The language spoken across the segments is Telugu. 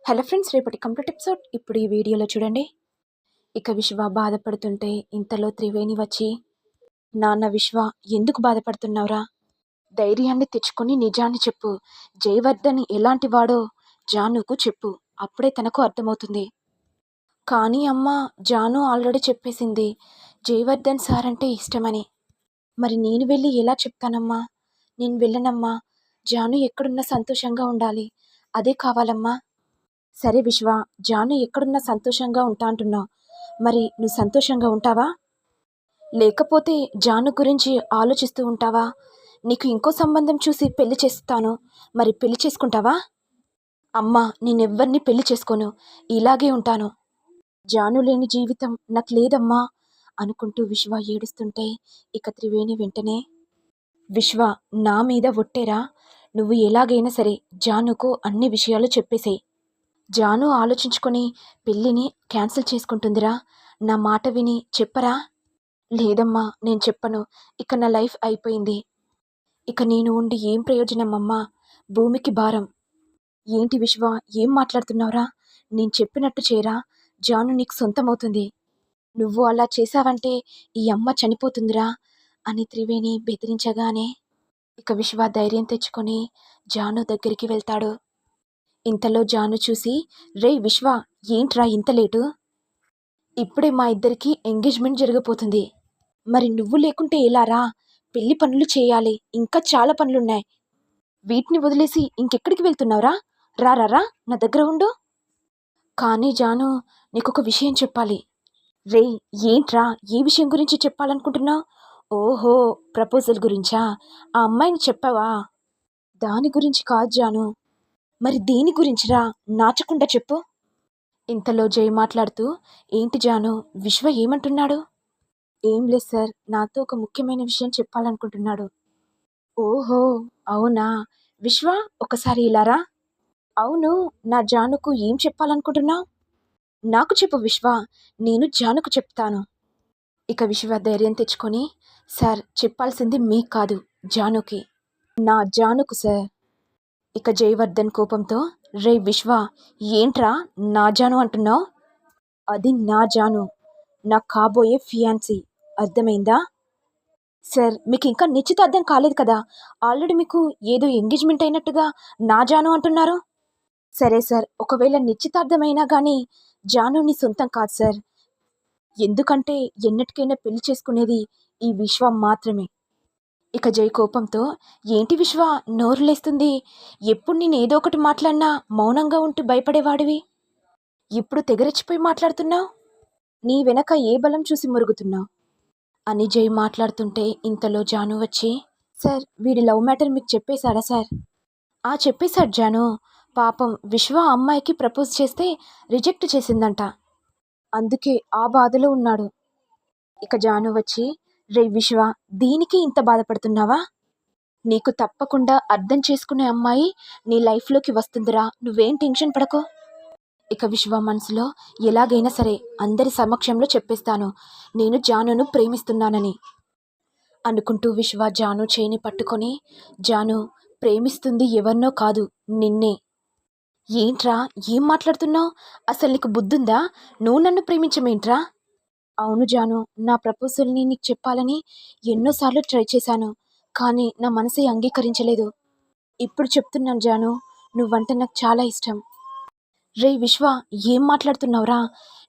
హలో ఫ్రెండ్స్, రేపటి కంప్లీట్ ఎపిసోడ్ ఇప్పుడు ఈ వీడియోలో చూడండి. ఇక విశ్వ బాధపడుతుంటే ఇంతలో త్రివేణి వచ్చి, నాన్న విశ్వ, ఎందుకు బాధపడుతున్నావురా? ధైర్యాన్ని తెచ్చుకొని నిజాన్ని చెప్పు. జయవర్ధన్ ఎలాంటి వాడో జానుకు చెప్పు, అప్పుడే తనకు అర్థమవుతుంది. కానీ అమ్మ, జాను ఆల్రెడీ చెప్పేసింది జయవర్ధన్ సార్ అంటే ఇష్టమని. మరి నేను వెళ్ళి ఎలా చెప్తానమ్మా? నేను వెళ్ళనమ్మా. జాను ఎక్కడున్నా సంతోషంగా ఉండాలి, అదే కావాలమ్మా. సరే విశ్వ, జాను ఎక్కడున్నా సంతోషంగా ఉంటా అంటున్నావు, మరి నువ్వు సంతోషంగా ఉంటావా? లేకపోతే జాను గురించి ఆలోచిస్తూ ఉంటావా? నీకు ఇంకో సంబంధం చూసి పెళ్లి చేస్తాను, మరి పెళ్లి చేసుకుంటావా? అమ్మా, నేనెవ్వరిని పెళ్లి చేసుకోను, ఇలాగే ఉంటాను. జాను లేని జీవితం నాకు లేదమ్మా అనుకుంటూ విశ్వ ఏడుస్తుంటే ఇక త్రివేణి వెంటనే, విశ్వ, నా మీద ఒట్టేరా, నువ్వు ఎలాగైనా సరే జానుకు అన్ని విషయాలు చెప్పేసేయ్. జాను ఆలోచించుకొని పెళ్ళిని క్యాన్సిల్ చేసుకుంటుందిరా, నా మాట విని చెప్పరా? లేదమ్మా, నేను చెప్పను. ఇక నా లైఫ్ అయిపోయింది. ఇక నేను ఉండి ఏం ప్రయోజనం అమ్మా? భూమికి భారం. ఏంటి విశ్వ, ఏం మాట్లాడుతున్నావురా? నేను చెప్పినట్టు చేరా, జాను నీకు సొంతమవుతుంది. నువ్వు అలా చేశావంటే ఈ అమ్మ చనిపోతుందిరా అని త్రివేణి బెదిరించగానే ఇక విశ్వ ధైర్యం తెచ్చుకొని జాను దగ్గరికి వెళ్తాడు. ఇంతలో జాను చూసి, రే విశ్వ, ఏంట్రా ఇంత లేటు? ఇప్పుడే మా ఇద్దరికి ఎంగేజ్మెంట్ జరగబోతుంది. మరి నువ్వు లేకుంటే ఎలారా? పెళ్లి పనులు చేయాలి, ఇంకా చాలా పనులున్నాయి. వీటిని వదిలేసి ఇంకెక్కడికి వెళ్తున్నావురా? రారా, నా దగ్గర ఉండు. కానీ జాను, నీకొక విషయం చెప్పాలి. రే, ఏంట్రా, ఏ విషయం గురించి చెప్పాలనుకుంటున్నావు? ఓహో, ప్రపోజల్ గురించా? ఆ అమ్మాయిని చెప్పావా? దాని గురించి కాదు జాను. మరి దేని గురించిరా? నాచకుండా చెప్పు. ఇంతలో జై మాట్లాడుతూ, ఏంటి జాను, విశ్వ ఏమంటున్నాడు? ఏం లేదు సార్, నాతో ఒక ముఖ్యమైన విషయం చెప్పాలనుకుంటున్నాడు. ఓహో, అవునా? విశ్వ, ఒకసారి ఇలారా. అవును, నా జానుకు ఏం చెప్పాలనుకుంటున్నావు? నాకు చెప్పు విశ్వ, నేను జానుకు చెప్తాను. ఇక విశ్వ ధైర్యం తెచ్చుకొని, సార్, చెప్పాల్సింది మీకు కాదు, జానుకి. నా జానుకు సార్. ఇక జయవర్ధన్ కోపంతో, రే విశ్వ, ఏంట్రా నా జాను అంటున్నావు? అది నా జాను, నా కాబోయే ఫియాన్సీ, అర్థమైందా? సార్, మీకు ఇంకా నిశ్చితార్థం కాలేదు కదా? ఆల్రెడీ మీకు ఏదో ఎంగేజ్మెంట్ అయినట్టుగా నా జాను అంటున్నారు. సరే సార్, ఒకవేళ నిశ్చితార్థమైనా కానీ జాను నీ సొంతం కాదు సార్. ఎందుకంటే ఎన్నటికైనా పెళ్లి చేసుకునేది ఈ విశ్వ మాత్రమే. ఇక జై కోపంతో, ఏంటి విశ్వ, నోరు లేస్తుంది? ఎప్పుడు నేను ఏదో ఒకటి మాట్లాడినా మౌనంగా ఉంటూ భయపడేవాడివి, ఇప్పుడు తెగరెచ్చిపోయి మాట్లాడుతున్నావు. నీ వెనక ఏ బలం చూసి మురుగుతున్నావు అని జై మాట్లాడుతుంటే ఇంతలో జాను వచ్చి, సార్, వీడి లవ్ మ్యాటర్ మీకు చెప్పేశాడా సార్? చెప్పేశాడు జాను. పాపం విశ్వ అమ్మాయికి ప్రపోజ్ చేస్తే రిజెక్ట్ చేసిందంట, అందుకే ఆ బాధలో ఉన్నాడు. ఇక జాను వచ్చి, రే విశ్వ, దీనికి ఇంత బాధపడుతున్నావా? నీకు తప్పకుండా అర్థం చేసుకునే అమ్మాయి నీ లైఫ్లోకి వస్తుందిరా, నువ్వేం టెన్షన్ పడకు. ఇక విశ్వ మనసులో, ఎలాగైనా సరే అందరి సమక్షంలో చెప్పేస్తాను నేను జానును ప్రేమిస్తున్నానని అనుకుంటూ విశ్వ జాను చేయిని పట్టుకొని, జాను, ప్రేమిస్తుంది ఎవరినో కాదు, నిన్నే. ఏంట్రా, ఏం మాట్లాడుతున్నావు? అసలు నీకు బుద్ధుందా? నువ్వు నన్ను ప్రేమించమేంట్రా? అవును జాను, నా ప్రపోజల్ని నీకు చెప్పాలని ఎన్నోసార్లు ట్రై చేశాను, కానీ నా మనసే అంగీకరించలేదు. ఇప్పుడు చెప్తున్నాను జాను, నువ్వంటే నాకు చాలా ఇష్టం. రే విశ్వ, ఏం మాట్లాడుతున్నావురా?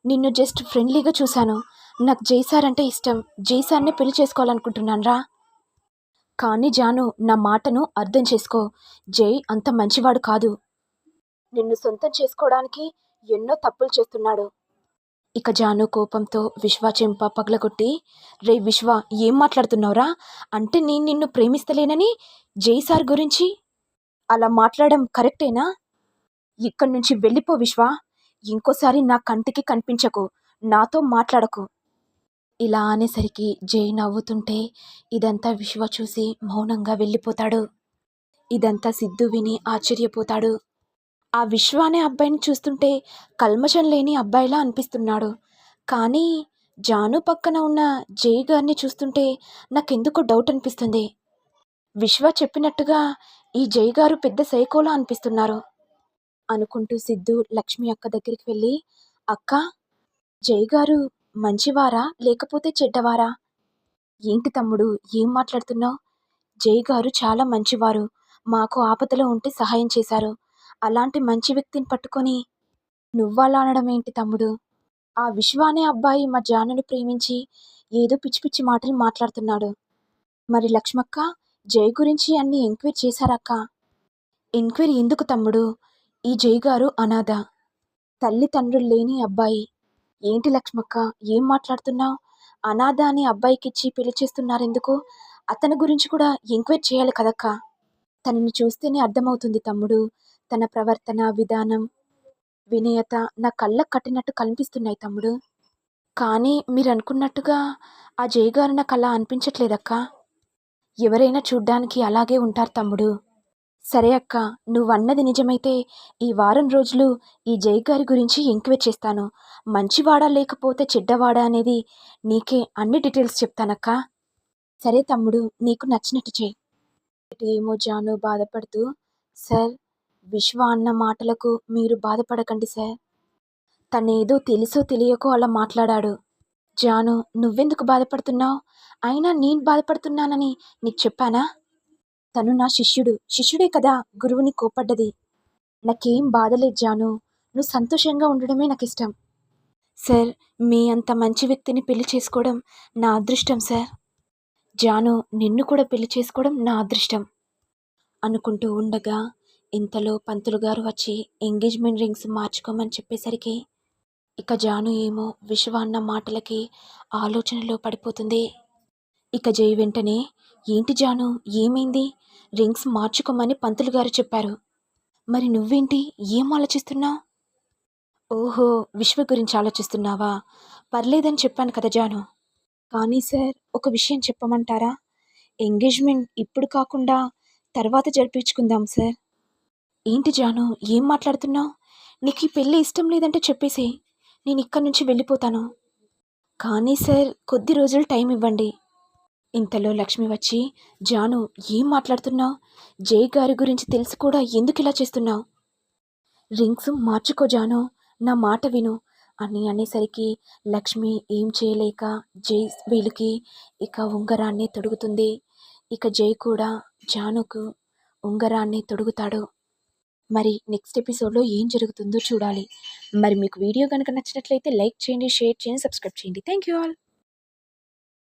నిన్ను జస్ట్ ఫ్రెండ్లీగా చూశాను. నాకు జైసార్ అంటే ఇష్టం, జైసార్నే పెళ్లి చేసుకోవాలనుకుంటున్నాను రా. కానీ జాను, నా మాటను అర్థం చేసుకో. జై అంత మంచివాడు కాదు. నిన్ను సొంతం చేసుకోవడానికి ఎన్నో తప్పులు చేస్తున్నాడు. ఇక జాను కోపంతో విశ్వ చెంప పగలగొట్టి, రే విశ్వ, ఏం మాట్లాడుతున్నావురా? అంటే నేను నిన్ను ప్రేమిస్తలేనని జైసార్ గురించి అలా మాట్లాడడం కరెక్టేనా? ఇక్కడి నుంచి వెళ్ళిపో విశ్వ, ఇంకోసారి నా కంటికి కనిపించకు, నాతో మాట్లాడకు. ఇలా అనేసరికి జై నవ్వుతుంటే ఇదంతా విశ్వ చూసి మౌనంగా వెళ్ళిపోతాడు. ఇదంతా సిద్ధు విని ఆశ్చర్యపోతాడు. ఆ విశ్వ అనే అబ్బాయిని చూస్తుంటే కల్మషం లేని అబ్బాయిలా అనిపిస్తున్నాడు. కానీ జాను పక్కన ఉన్న జై గారిని చూస్తుంటే నాకెందుకో డౌట్ అనిపిస్తుంది. విశ్వ చెప్పినట్టుగా ఈ జై గారు పెద్ద సైకోలా అనిపిస్తున్నారు. అనుకుంటూ సిద్ధు లక్ష్మి అక్క దగ్గరికి వెళ్ళి, అక్క, జై గారు మంచివారా లేకపోతే చెడ్డవారా? ఏంటి తమ్ముడు, ఏం మాట్లాడుతున్నావు? జై గారు చాలా మంచివారు. మాకు ఆపదలో ఉంటే సహాయం చేశారు. అలాంటి మంచి వ్యక్తిని పట్టుకొని నువ్వలా అనడం ఏంటి తమ్ముడు? ఆ విశ్వ అనే అబ్బాయి మా జానుని ప్రేమించి ఏదో పిచ్చి పిచ్చి మాటలు మాట్లాడుతున్నాడు. మరి లక్ష్మక్క, జై గురించి అన్ని ఎంక్వైరీ చేశారక్క? ఎంక్వైరీ ఎందుకు తమ్ముడు? ఈ జై గారు అనాథ, తల్లిదండ్రులు లేని అబ్బాయి. ఏంటి లక్ష్మక్క, ఏం మాట్లాడుతున్నావు? అనాథ అని అబ్బాయికిచ్చి పెళ్లి చేస్తున్నారెందుకు? అతని గురించి కూడా ఎంక్వైరీ చేయాలి కదక్క. తనని చూస్తేనే అర్థమవుతుంది తమ్ముడు. తన ప్రవర్తన విధానం, వినయత నా కళ్ళకు కట్టినట్టు కనిపిస్తున్నాయి తమ్ముడు. కానీ మీరనుకున్నట్టుగా ఆ జై గారు నాకు అలా అనిపించట్లేదక్క. ఎవరైనా చూడ్డానికి అలాగే ఉంటారు తమ్ముడు. సరే అక్క, నువ్వన్నది నిజమైతే ఈ వారం రోజులు ఈ జై గారి గురించి ఎంక్వైరీ చేస్తాను. మంచివాడా లేకపోతే చెడ్డవాడా అనేది నీకే అన్ని డీటెయిల్స్ చెప్తానక్క. సరే తమ్ముడు, నీకు నచ్చినట్టు చెయ్యి. ఏమో జాను బాధపడుతూ, సార్, విశ్వ అన్న మాటలకు మీరు బాధపడకండి సార్. తనేదో తెలుసో తెలియకో అలా మాట్లాడాడు. జాను, నువ్వెందుకు బాధపడుతున్నావు? అయినా నేను బాధపడుతున్నానని నీకు చెప్పానా? తను నా శిష్యుడే కదా గురువుని కోపడ్డది. నాకేం బాధలేదు జాను. నువ్వు సంతోషంగా ఉండడమే నాకిష్టం. సార్, మీ అంత మంచి వ్యక్తిని పెళ్లి చేసుకోవడం నా అదృష్టం సార్. జాను, నిన్ను కూడా పెళ్లి చేసుకోవడం నా అదృష్టం అనుకుంటూ ఉండగా ఇంతలో పంతులు గారు వచ్చి ఎంగేజ్మెంట్ రింగ్స్ మార్చుకోమని చెప్పేసరికి ఇక జాను ఏమో విశ్వ అన్న మాటలకి ఆలోచనలో పడిపోతుంది. ఇక జై వెంటనే, ఏంటి జాను, ఏమైంది? రింగ్స్ మార్చుకోమని పంతులు గారు చెప్పారు. మరి నువ్వేంటి, ఏం ఆలోచిస్తున్నావు? ఓహో, విశ్వ గురించి ఆలోచిస్తున్నావా? పర్లేదని చెప్పాను కదా జాను. కానీ సార్, ఒక విషయం చెప్పమంటారా? ఎంగేజ్మెంట్ ఇప్పుడు కాకుండా తర్వాత జరిపించుకుందాం సార్. ఏంటి జాను, ఏం మాట్లాడుతున్నావు? నీకు ఈ పెళ్ళి ఇష్టం లేదంటే చెప్పేసి నేను ఇక్కడి నుంచి వెళ్ళిపోతాను. కానీ సార్, కొద్ది రోజులు టైం ఇవ్వండి. ఇంతలో లక్ష్మి వచ్చి, జాను, ఏం మాట్లాడుతున్నావు? జై గారి గురించి తెలిసి కూడా ఎందుకు ఇలా చేస్తున్నావు? రింగ్స్ మార్చుకో జాను, నా మాట విను అని అనేసరికి లక్ష్మి ఏం చేయలేక జై వీళ్ళకి ఇక ఉంగరాన్ని తొడుగుతుంది. ఇక జై కూడా జానుకు ఉంగరాన్ని తొడుగుతాడు. మరి నెక్స్ట్ ఎపిసోడ్లో ఏం జరుగుతుందో చూడాలి. మరి మీకు వీడియో కనుక నచ్చినట్లయితే లైక్ చేయండి, షేర్ చేయండి, సబ్స్క్రైబ్ చేయండి. Thank you all.